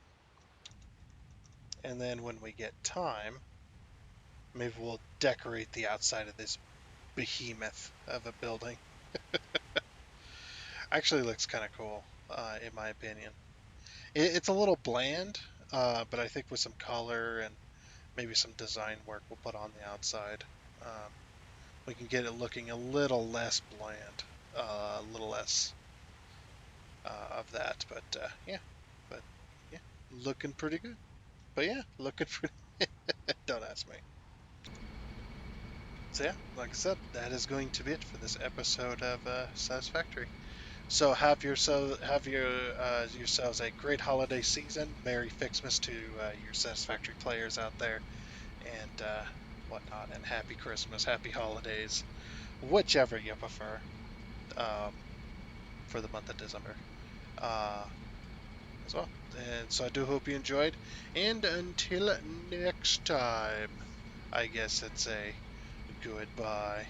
And then when we get time, maybe we'll decorate the outside of this behemoth of a building. Actually looks kind of cool, in my opinion. It's a little bland, but I think with some color and maybe some design work we'll put on the outside, we can get it looking a little less bland, a little less of that. But but yeah, looking pretty good. But yeah, looking pretty. Don't ask me. So yeah, like I said, that is going to be it for this episode of Satisfactory. So yourselves a great holiday season. Merry Ficsmas to your Satisfactory players out there, and whatnot. And happy Christmas, happy holidays, whichever you prefer, um, for the month of December, uh, as well. And so I do hope you enjoyed. And until next time, I guess it's a goodbye.